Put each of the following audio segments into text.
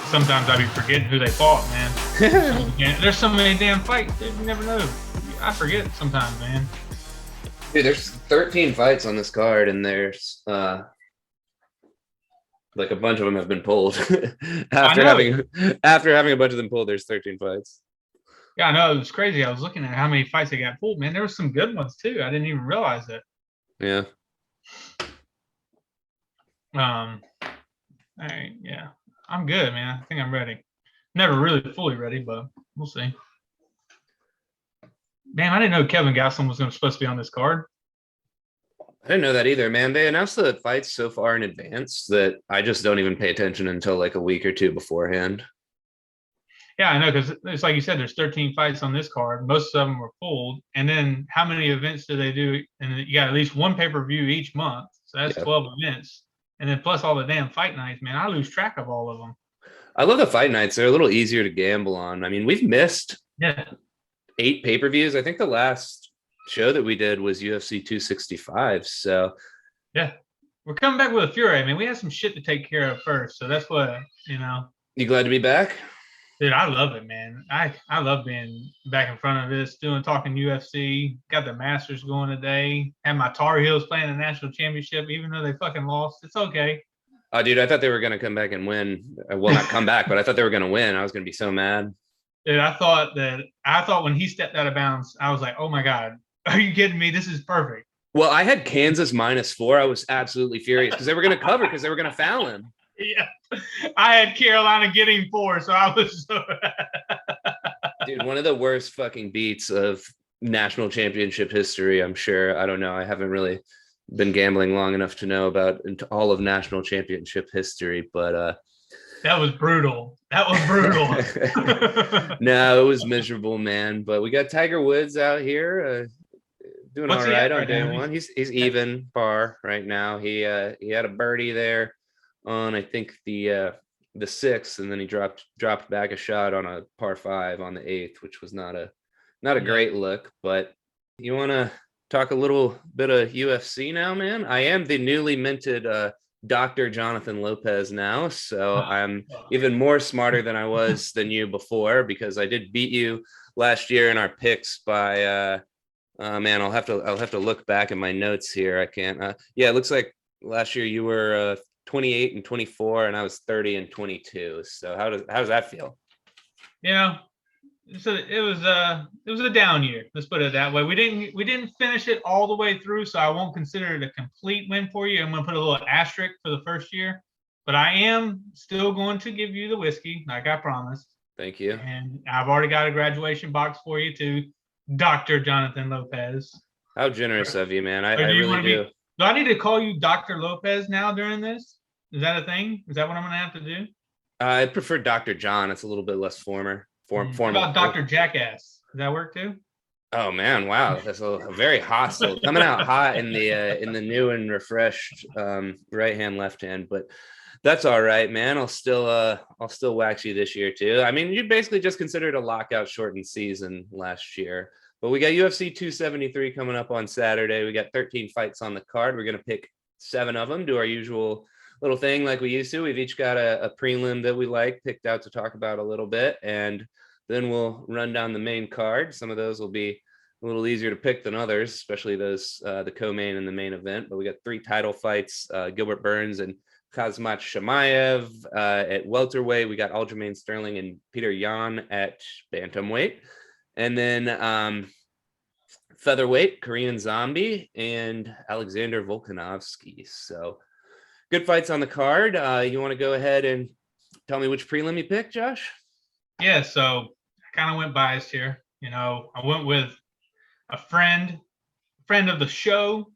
sometimes I be forgetting who they fought, man. There's so many damn fights, dude, you never know. I forget sometimes, man. Dude, there's 13 fights on this card, and there's like a bunch of them have been pulled. after having a bunch of them pulled, there's 13 fights. Yeah, I know, it was crazy. I was looking at how many fights they got pulled, man. There were some good ones too. I didn't even realize it. Yeah. All right, yeah. I'm good, man. I think I'm ready. Never really fully ready, but we'll see. Damn, I didn't know Kevin Gastelum was supposed to be on this card. I didn't know that either, man. They announced the fights so far in advance that I just don't even pay attention until like a week or two beforehand. Yeah, I know, because it's like you said, there's 13 fights on this card. Most of them were pulled. And then how many events do they do? And you got at least one pay-per-view each month. So that's 12 events. And then plus all the damn fight nights, man. I lose track of all of them. I love the fight nights. They're a little easier to gamble on. I mean, we've missed 8 pay-per-views. I think the last show that we did was UFC 265. So yeah, we're coming back with a fury. I mean, we have some shit to take care of first. So that's what, you know. You glad to be back? Dude, I love it, man. I love being back in front of this, talking UFC. Got the Masters going today. Had my Tar Heels playing the national championship, even though they fucking lost. It's okay. Oh, dude, I thought they were going to come back and win. Well, not come back, but I thought they were going to win. I was going to be so mad. Dude, I thought when he stepped out of bounds, I was like, oh my God, are you kidding me? This is perfect. Well, I had Kansas -4. I was absolutely furious because they were going to cover because they were going to foul him. Yeah, I had Carolina getting 4, so I was so dude, one of the worst fucking beats of national championship history, I'm sure. I don't know. I haven't really been gambling long enough to know about all of national championship history, but that was brutal. That was brutal. No, it was miserable, man. But we got Tiger Woods out here doing all right on day one. He's even par right now. He had a birdie there on I think the 6th, and then he dropped back a shot on a par 5 on the 8th, which was not a great look. But you want to talk a little bit of UFC now, man? I am the newly minted Dr. Jonathan Lopez now, so I'm even more smarter than I was than you before, because I did beat you last year in our picks by man, I'll have to look back at my notes here. I can't yeah, it looks like last year you were 28 and 24, and I was 30 and 22. So how does that feel? Yeah, so it was a down year. Let's put it that way. We didn't finish it all the way through, so I won't consider it a complete win for you. I'm going to put a little asterisk for the first year, but I am still going to give you the whiskey, like I promised. Thank you. And I've already got a graduation box for you too, Dr. Jonathan Lopez. How generous of you, man. I really do. Do I need to call you Dr. Lopez now during this? Is that a thing? Is that what I'm going to have to do? I prefer Dr. John. It's a little bit less formal. What about Dr. Jackass? Does that work too? Oh man, wow, that's a very hostile, coming out hot in the new and refreshed right hand, left hand. But that's all right, man. I'll still wax you this year too. I mean, you basically just considered a lockout shortened season last year. But we got UFC 273 coming up on Saturday. We got 13 fights on the card. We're gonna pick 7 of them. Do our usual little thing like we used to. We've each got a prelim that we like picked out to talk about a little bit, and then we'll run down the main card. Some of those will be a little easier to pick than others, especially those the co-main and the main event. But we got 3 title fights: Gilbert Burns and Khamzat Chimaev at welterweight. We got Aljamain Sterling and Petr Yan at bantamweight, and then featherweight, Korean Zombie and Alexander Volkanovski. So good fights on the card. You want to go ahead and tell me which prelim you picked, Josh? Yeah, so I kind of went biased here. You know, I went with a friend of the show,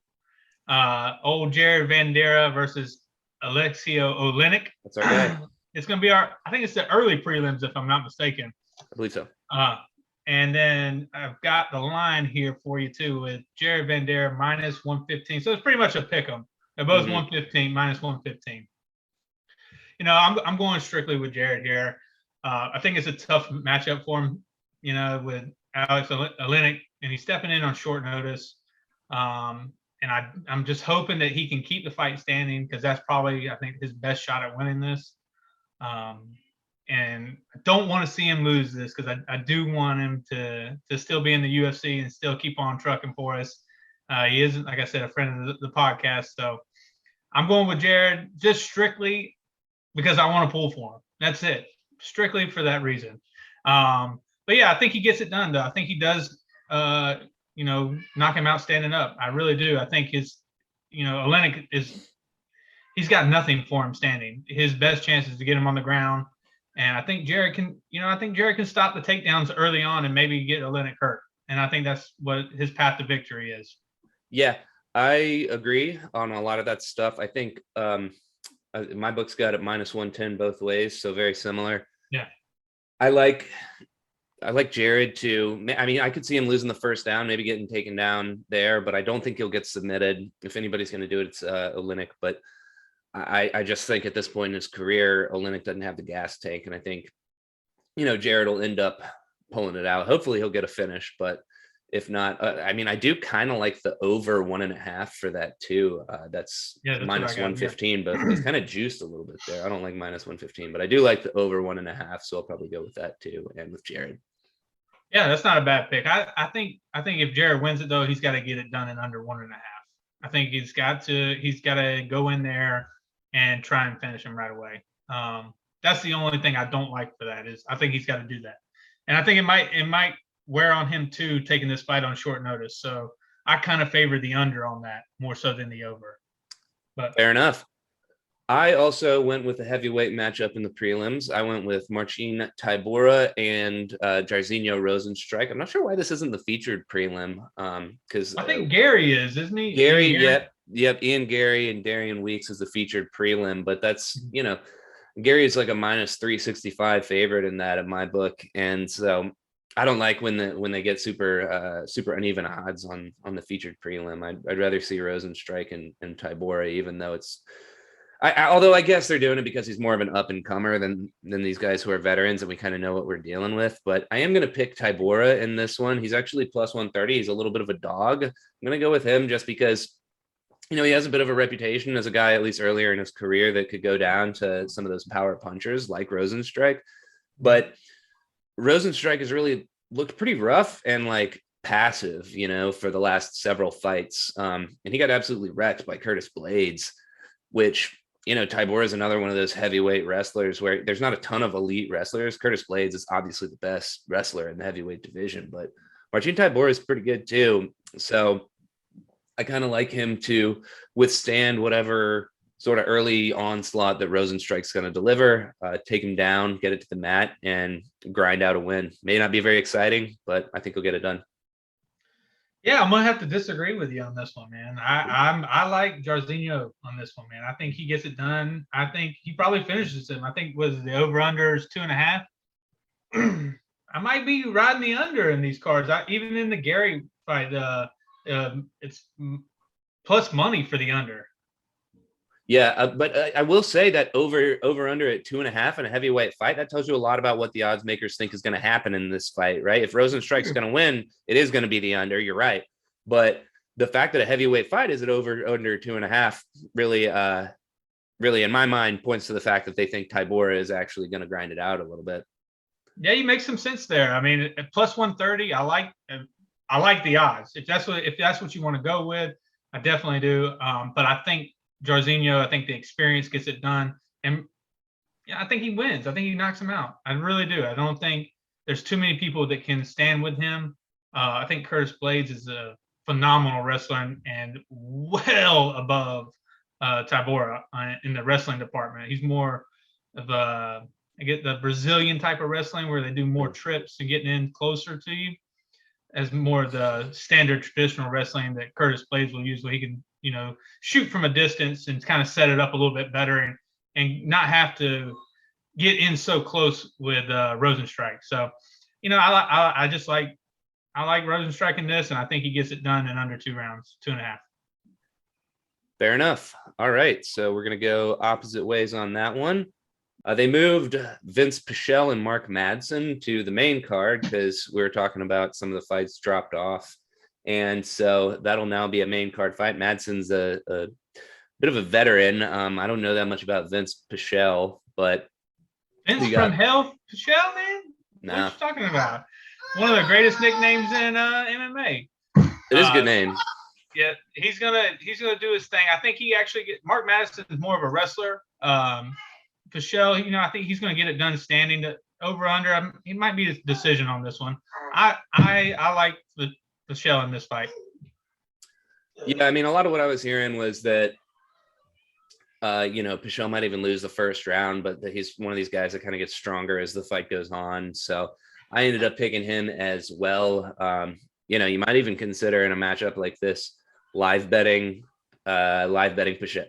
old Jared Vanderaa versus Alexio Olenek. That's okay. It's going to be I think it's the early prelims, if I'm not mistaken. I believe so. And then I've got the line here for you too with Jared Vanderaa -115. So it's pretty much a pick 'em. They're both 115, -115. You know, I'm going strictly with Jared here. I think it's a tough matchup for him, you know, with Alex Olenek, and he's stepping in on short notice. And I'm just hoping that he can keep the fight standing, because that's probably, I think, his best shot at winning this. and I don't want to see him lose this because I do want him to still be in the UFC and still keep on trucking for us. He is, like I said, a friend of the podcast. So I'm going with Jared just strictly because I want to pull for him. That's it. Strictly for that reason. But yeah, I think he gets it done, though. I think he does, knock him out standing up. I really do. I think Oleinik he's got nothing for him standing. His best chance is to get him on the ground. And I think Jared can stop the takedowns early on and maybe get Oleinik hurt. And I think that's what his path to victory is. Yeah, I agree on a lot of that stuff. I think my book's got it -110 both ways, so very similar. Yeah. I like Jared too. I mean, I could see him losing the first down, maybe getting taken down there, but I don't think he'll get submitted. If anybody's going to do it, it's Oleinik. But I just think at this point in his career, Oleinik doesn't have the gas tank, and I think Jared will end up pulling it out. Hopefully, he'll get a finish, but if not, I mean, I do kind of like the over 1.5 for that too. That's -115, but it's kind of juiced a little bit there. I don't like -115, but I do like the over 1.5, so I'll probably go with that too, and with Jared. Yeah, that's not a bad pick. I think if Jared wins it though, he's got to get it done in under 1.5. I think he's got to go in there and try and finish him right away. That's the only thing I don't like for that is I think he's got to do that, and I think it might wear on him too, taking this fight on short notice. So I kind of favor the under on that more so than the over. But fair enough. I also went with a heavyweight matchup in the prelims. I went with Marcin Tybura and Jairzinho Rozenstruik. I'm not sure why this isn't the featured prelim. Because I think Gary is, isn't he? Gary, yep. Ian Gary and Darian Weeks is the featured prelim, but that's Gary is like a -365 favorite in that in my book, and so I don't like when they get super uneven odds on the featured prelim. I'd rather see Rozenstruik and Tybura, even though although I guess they're doing it because he's more of an up and comer than these guys who are veterans and we kind of know what we're dealing with. But I am going to pick Tybura in this one. He's actually +130. He's a little bit of a dog. I'm going to go with him just because he has a bit of a reputation as a guy, at least earlier in his career, that could go down to some of those power punchers like Rozenstruik. But Rozenstruik has really looked pretty rough and like passive, for the last several fights. And he got absolutely wrecked by Curtis Blades, which, Tybura is another one of those heavyweight wrestlers where there's not a ton of elite wrestlers. Curtis Blades is obviously the best wrestler in the heavyweight division, but Marcin Tybura is pretty good too. So I kind of like him to withstand whatever sort of early onslaught that Rozenstruik's going to deliver, take him down, get it to the mat, and grind out a win. May not be very exciting, but I think he'll get it done. Yeah, I'm gonna have to disagree with you on this one, man. I like Jairzinho on this one, man. I think he gets it done. I think he probably finishes him. I think the over/under is 2.5. I might be riding the under in these cards. Even in the Gary fight, it's plus money for the under. Yeah, but I will say that over under at 2.5 in a heavyweight fight, that tells you a lot about what the odds makers think is going to happen in this fight, right? If Rozenstruik's going to win, it is going to be the under. You're right, but the fact that a heavyweight fight is at over under 2.5 really, in my mind, points to the fact that they think Tybura is actually going to grind it out a little bit. Yeah, you make some sense there. I mean, at +130, I like the odds. If that's what you want to go with, I definitely do. But I think Jairzinho, I think the experience gets it done. And I think he wins. I think he knocks him out. I really do. I don't think there's too many people that can stand with him. I think Curtis Blades is a phenomenal wrestler and well above Tybura in the wrestling department. He's more of the Brazilian type of wrestling where they do more trips and getting in closer to you, as more of the standard traditional wrestling that Curtis Blades will use, where he can, shoot from a distance and kind of set it up a little bit better and not have to get in so close with Rozenstruik. So, I like Rozenstruik in this, and I think he gets it done in under 2 rounds, 2.5. Fair enough. All right, so we're gonna go opposite ways on that one. They moved Vinc Pichel and Mark Madsen to the main card because we were talking about some of the fights dropped off. And so that'll now be a main card fight. Madsen's a bit of a veteran. I don't know that much about Vinc Pichel, but Vince from Hell, Pichel, man. No. What are you talking about? One of the greatest nicknames in MMA. It is a good name. Yeah, he's gonna do his thing. I think he actually Mark Madsen is more of a wrestler. Pichel, I think he's gonna get it done standing. To over under. He might be a decision on this one. I like the Pichel in this fight. Yeah, I mean, a lot of what I was hearing was that Pichel might even lose the first round, but that he's one of these guys that kind of gets stronger as the fight goes on. So I ended up picking him as well. You might even consider in a matchup like this live betting Pichel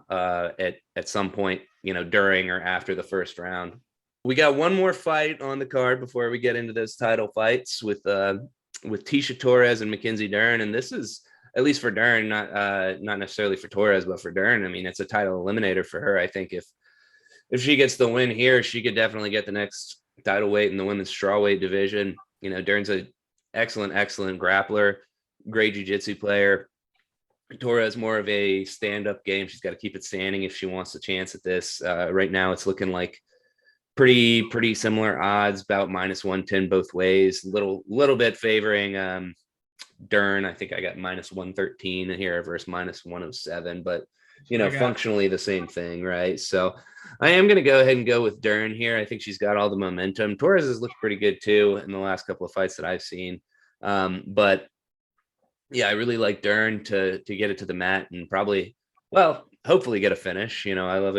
at some point, during or after the first round. We got one more fight on the card before we get into those title fights with Tecia Torres and Mackenzie Dern, and this is, at least for Dern, not necessarily for Torres, but for Dern. I mean, it's a title eliminator for her. I think if she gets the win here, she could definitely get the next title weight in the women's strawweight division. Dern's a excellent grappler, great jiu-jitsu player. Torres more of a stand-up game. She's got to keep it standing if she wants a chance at this. Right now, it's looking like pretty similar odds, about -110 both ways. Little bit favoring Dern. I think I got -113 here versus -107, but functionally the same thing, right? So I am going to go ahead and go with Dern here. I think she's got all the momentum. Torres has looked pretty good too in the last couple of fights that I've seen. But yeah, I really like Dern to get it to the mat and hopefully get a finish. I love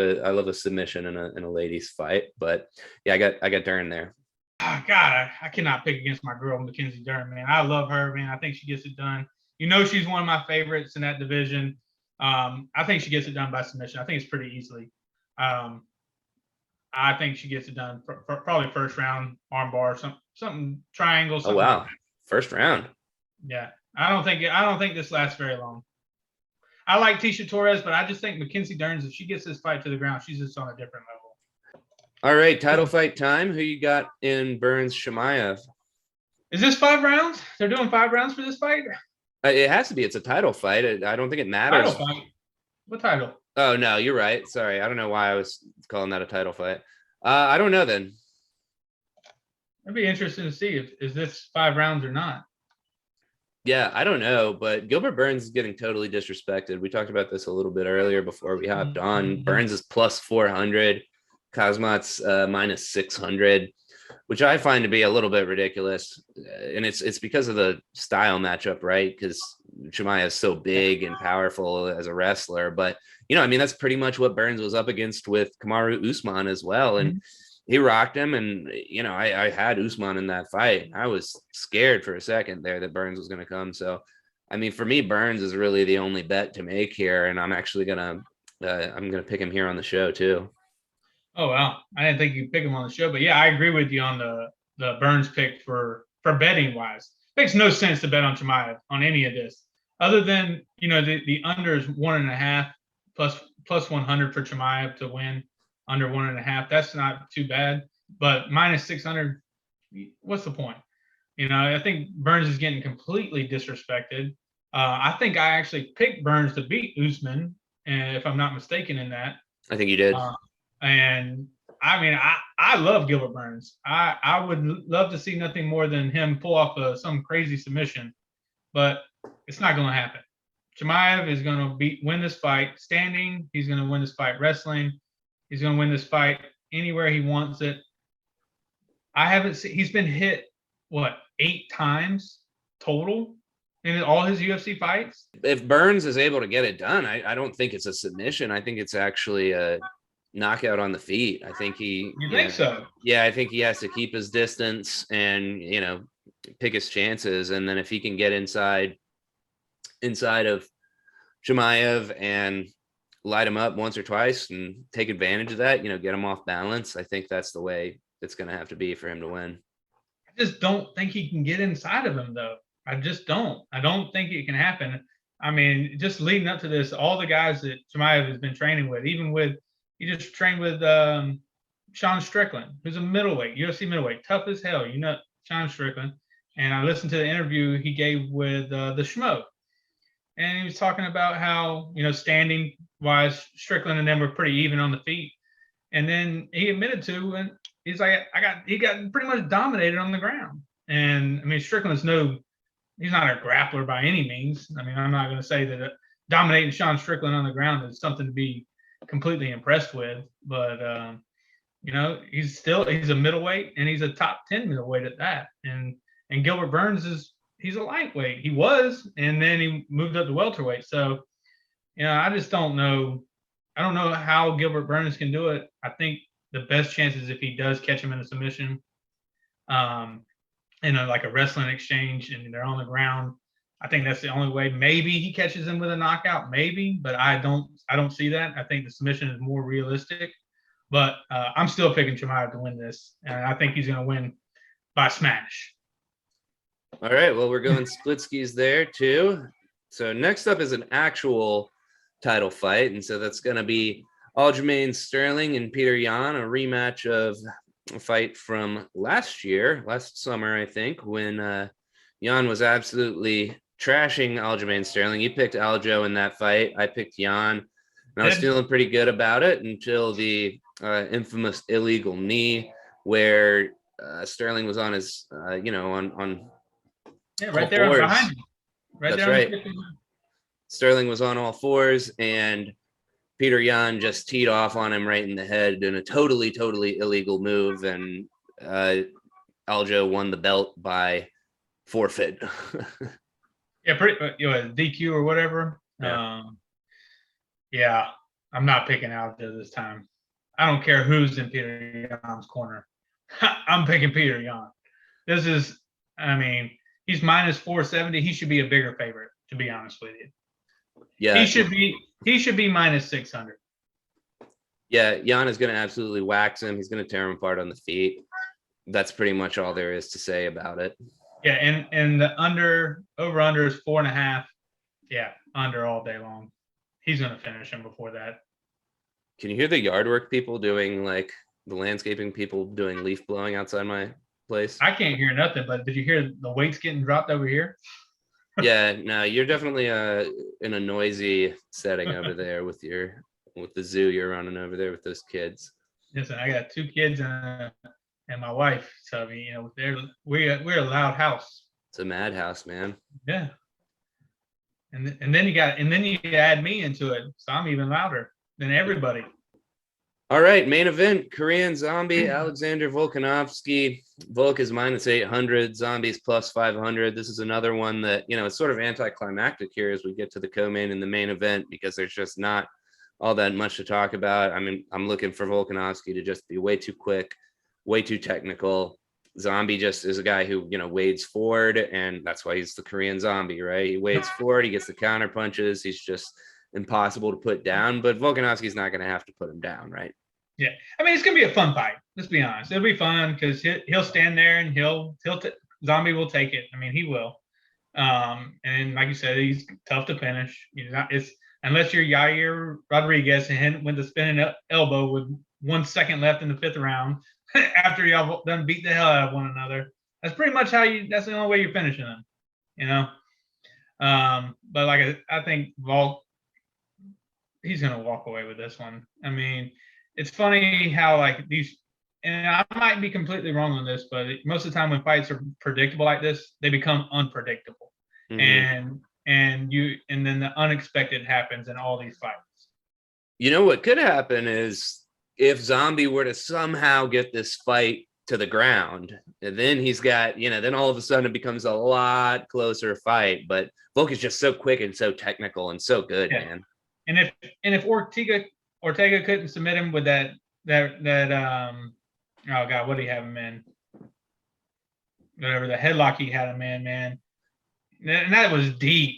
a submission in a ladies fight, but yeah, I got Dern there. Oh, God, I cannot pick against my girl, Mackenzie Dern, man. I love her, man. I think she gets it done. She's one of my favorites in that division. I think she gets it done by submission. I think it's pretty easily. I think she gets it done for probably first round armbar, something triangle. Something. Oh wow, first round. Yeah, I don't think this lasts very long. I like Tecia Torres, but I just think Mackenzie Dern, if she gets this fight to the ground, she's just on a different level. All right, title fight time. Who you got in Burns Chimaev? Is this 5 rounds? They're doing 5 rounds for this fight? It has to be. It's a title fight. I don't think it matters. Title fight? What title? Oh, no, you're right. Sorry. I don't know why I was calling that a title fight. I don't know then. It'd be interesting to see is this 5 rounds or not. Yeah, I don't know, but Gilbert Burns is getting totally disrespected. We talked about this a little bit earlier before we hopped on. Burns is +400. Khamzat's -600, which I find to be a little bit ridiculous. And it's because of the style matchup, right? Because Chimaev is so big and powerful as a wrestler. But, that's pretty much what Burns was up against with Kamaru Usman as well. And he rocked him. And, I had Usman in that fight. I was scared for a second there that Burns was going to come. So, for me, Burns is really the only bet to make here. And I'm actually going to pick him here on the show too. Oh, wow. I didn't think you'd pick him on the show, but yeah, I agree with you on the Burns pick for betting wise. Makes no sense to bet on Chimaev on any of this, other than the under is 1.5 plus 100 for Chimaev to win under 1.5. That's not too bad, but -600. What's the point? I think Burns is getting completely disrespected. I think I actually picked Burns to beat Usman, if I'm not mistaken in that. I think you did. And I love Gilbert Burns. I would love to see nothing more than him pull off some crazy submission, but it's not going to happen. Chimaev is going to win this fight standing. He's going to win this fight wrestling. He's going to win this fight anywhere he wants it. I haven't seen. He's been hit 8 times total in all his UFC fights. If Burns is able to get it done, I don't think it's a submission. I think it's actually a knockout on the feet. I think he. You think so? Yeah, I think he has to keep his distance and pick his chances, and then if he can get inside of Chimaev and light him up once or twice and take advantage of that, get him off balance. I think that's the way it's going to have to be for him to win. I just don't think he can get inside of him, though. I just don't. I don't think it can happen. Just leading up to this, all the guys that Chimaev has been training with, he just trained with Sean Strickland, who's a middleweight, UFC middleweight, tough as hell. Sean Strickland. And I listened to the interview he gave with the Schmo. And he was talking about how, standing wise, Strickland and them were pretty even on the feet. And then he admitted to, and he's like, he got pretty much dominated on the ground. And I mean, Strickland's he's not a grappler by any means. I mean, I'm not going to say that dominating Sean Strickland on the ground is something to be completely impressed with, but he's a middleweight, and he's a top 10 middleweight at that. And Gilbert Burns he's a lightweight. He was, and then he moved up to welterweight. So, I just don't know. I don't know how Gilbert Burns can do it. I think the best chance is if he does catch him in a submission, like a wrestling exchange, and they're on the ground. I think that's the only way. Maybe he catches him with a knockout, maybe, but I don't see that. I think the submission is more realistic. But I'm still picking Chimaev to win this, and I think he's going to win by smash. All right, well, we're going split skis there too. So next up is an actual title fight, and so that's going to be Aljamain Sterling and Petr Yan, a rematch of a fight from last summer, I think, when Yan was absolutely trashing Aljamain Sterling. You picked Aljo in that fight. I picked Yan, and I was feeling pretty good about it until the infamous illegal knee, where Sterling was on his, on right there behind you. That's right. Sterling was on all fours, and Petr Yan just teed off on him right in the head in a totally, totally illegal move, and Aljo won the belt by forfeit. Yeah, DQ or whatever. Yeah. I'm not picking Aljo this time. I don't care who's in Petr Yan's corner. I'm picking Petr Yan. He's minus 470. He should be a bigger favorite, to be honest with you. Yeah, he should be minus 600. Yeah, Yan is going to absolutely wax him. He's going to tear him apart on the feet. That's pretty much all there is to say about it. Yeah, and the over under is 4.5. Yeah, under all day long. He's going to finish him before that. Can you hear the yard work people doing, like the landscaping people doing leaf blowing outside my place? I can't hear nothing, but did you hear the weights getting dropped over here? Yeah, no, you're definitely in a noisy setting over there with the zoo you're running over there with those kids. Listen, I got 2 kids and my wife. So we're a loud house. It's a madhouse, man. Yeah. And then you add me into it, so I'm even louder than everybody. All right, main event: Korean Zombie Alexander Volkanovski. Volk is minus 800, Zombie's plus 500. This is another one that it's sort of anticlimactic here as we get to the co-main and the main event, because there's just not all that much to talk about. I mean, I'm looking for Volkanovski to just be way too quick, way too technical. Zombie just is a guy who, wades forward, and that's why he's the Korean Zombie, right? He wades forward, he gets the counter punches. He's just impossible to put down, but Volkanovski's not going to have to put him down, right? Yeah. I mean, it's going to be a fun fight. Let's be honest. It'll be fun because he'll stand there and Zombie will take it. I mean, he will. And like you said, he's tough to finish. It's unless you're Yair Rodriguez and went to spinning elbow with 1 second left in the 5th round after y'all done beat the hell out of one another. That's pretty much that's the only way you're finishing them, But I think Volk, he's going to walk away with this one. I mean, it's funny how these, and I might be completely wrong on this, but most of the time when fights are predictable like this, they become unpredictable. Mm-hmm. And then the unexpected happens in all these fights. What could happen is if Zombie were to somehow get this fight to the ground, and then he's got, then all of a sudden it becomes a lot closer fight. But Volk is just so quick and so technical and so good, man. And if Ortega couldn't submit him with that oh God, what do you have him in? Whatever, the headlock he had him in, man. And that was deep.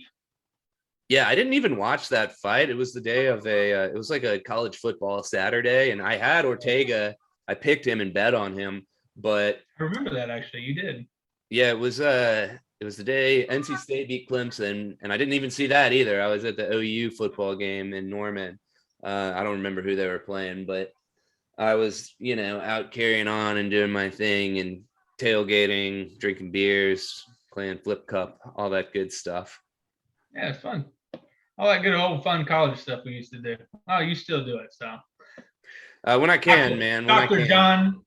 Yeah, I didn't even watch that fight. It was the day of it was like a college football Saturday, and I had Ortega. I picked him and bet on him, but I remember that actually. You did. Yeah, it was the day NC State beat Clemson, and I didn't even see that either. I was at the OU football game in Norman. I don't remember who they were playing, but I was, out carrying on and doing my thing and tailgating, drinking beers, playing flip cup, all that good stuff. Yeah, it's fun. All that good old fun college stuff we used to do. Oh, you still do it, so. When I can, man. When I Dr. can. John.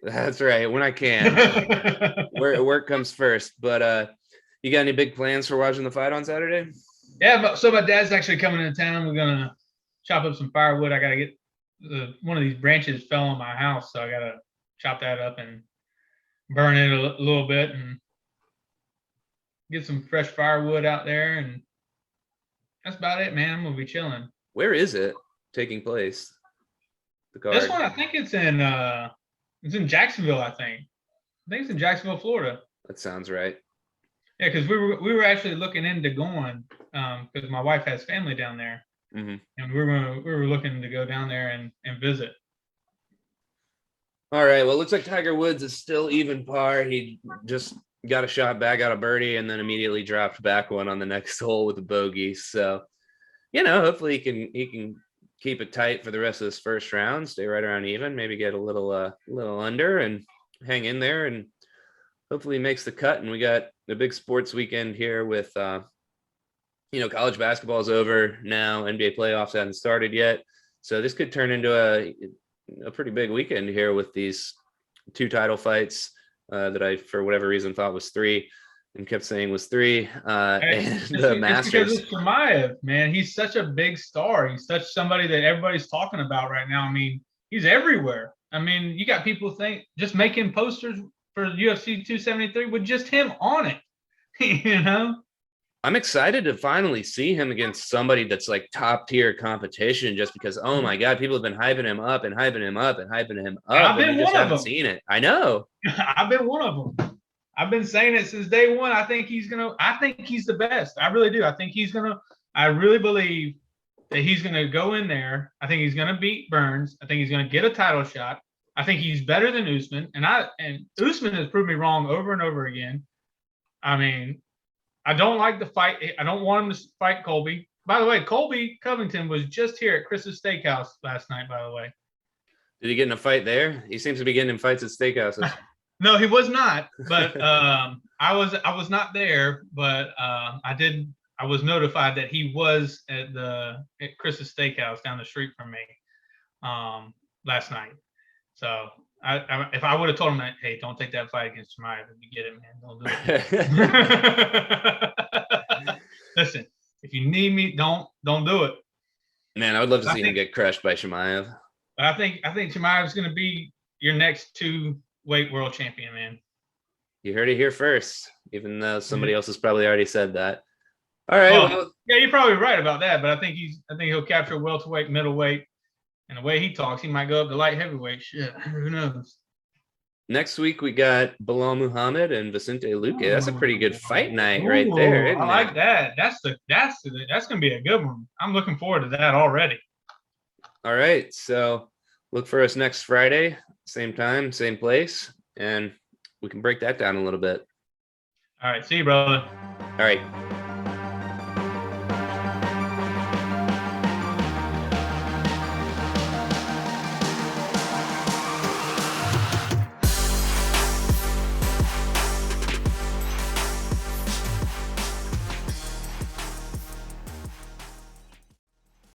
That's right. When I can. Work comes first. But you got any big plans for watching the fight on Saturday? Yeah, but so my dad's actually coming into town. We're gonna chop up some firewood. I gotta get one of these branches fell on my house, so I gotta chop that up and burn it a little bit and get some fresh firewood out there. And that's about it, man. I'm gonna be chilling. Where is it taking place? The card. This one, I think it's in Jacksonville. I think it's in Jacksonville, Florida. That sounds right. Yeah, because we were actually looking into going because my wife has family down there, Mm-hmm. and we were looking to go down there and visit. All right. Well, it looks like Tiger Woods is still even par. He just got a shot back, got a birdie, and then immediately dropped back one on the next hole with a bogey. So, hopefully he can keep it tight for the rest of this first round, stay right around even, maybe get a little under and hang in there, and hopefully makes the cut. And we got a big sports weekend here with college basketball is over now. NBA playoffs haven't started yet. So this could turn into a pretty big weekend here with these 2 title fights that I, for whatever reason, thought was 3 and kept saying was 3. And the Masters. It's because it's Chimaev, man. He's such a big star. He's such somebody that everybody's talking about right now. I mean, he's everywhere. I mean, you got people just making posters for UFC 273 with just him on it. I'm excited to finally see him against somebody that's like top tier competition, just because, oh my God, people have been hyping him up and hyping him up and hyping him up. I've been one of them. Seen it. I know. I've been one of them. I've been saying it since day one. I think he's the best. I really do. I really believe that he's gonna go in there. I think he's gonna beat Burns. I think he's gonna get a title shot. I think he's better than Usman. And Usman has proved me wrong over and over again. I mean, I don't like the fight. I don't want him to fight Colby. By the way, Colby Covington was just here at Chris's Steakhouse last night, by the way. Did he get in a fight there? He seems to be getting in fights at steakhouses. No, he was not. But I was not there, but I was notified that he was at Chris's Steakhouse down the street from me last night. So if I would have told him that, hey, don't take that fight against Chimaev if you get it, man, don't do it. Listen, if you need me, don't do it. Man, I would love to see him get crushed by Chimaev. I think Chimaev is going to be your next 2-weight world champion, man. You heard it here first, even though somebody else has probably already said that. All right. Yeah, you're probably right about that, but I think he'll capture welterweight, middleweight. And the way he talks, he might go up to light heavyweight. Shit, who knows? Next week we got Bilal Muhammad and Vicente Luque. That's a pretty good fight night right there. Isn't I like that. That's gonna be a good one. I'm looking forward to that already. All right, so look for us next Friday, same time, same place, and we can break that down a little bit. All right, see you, brother. All right.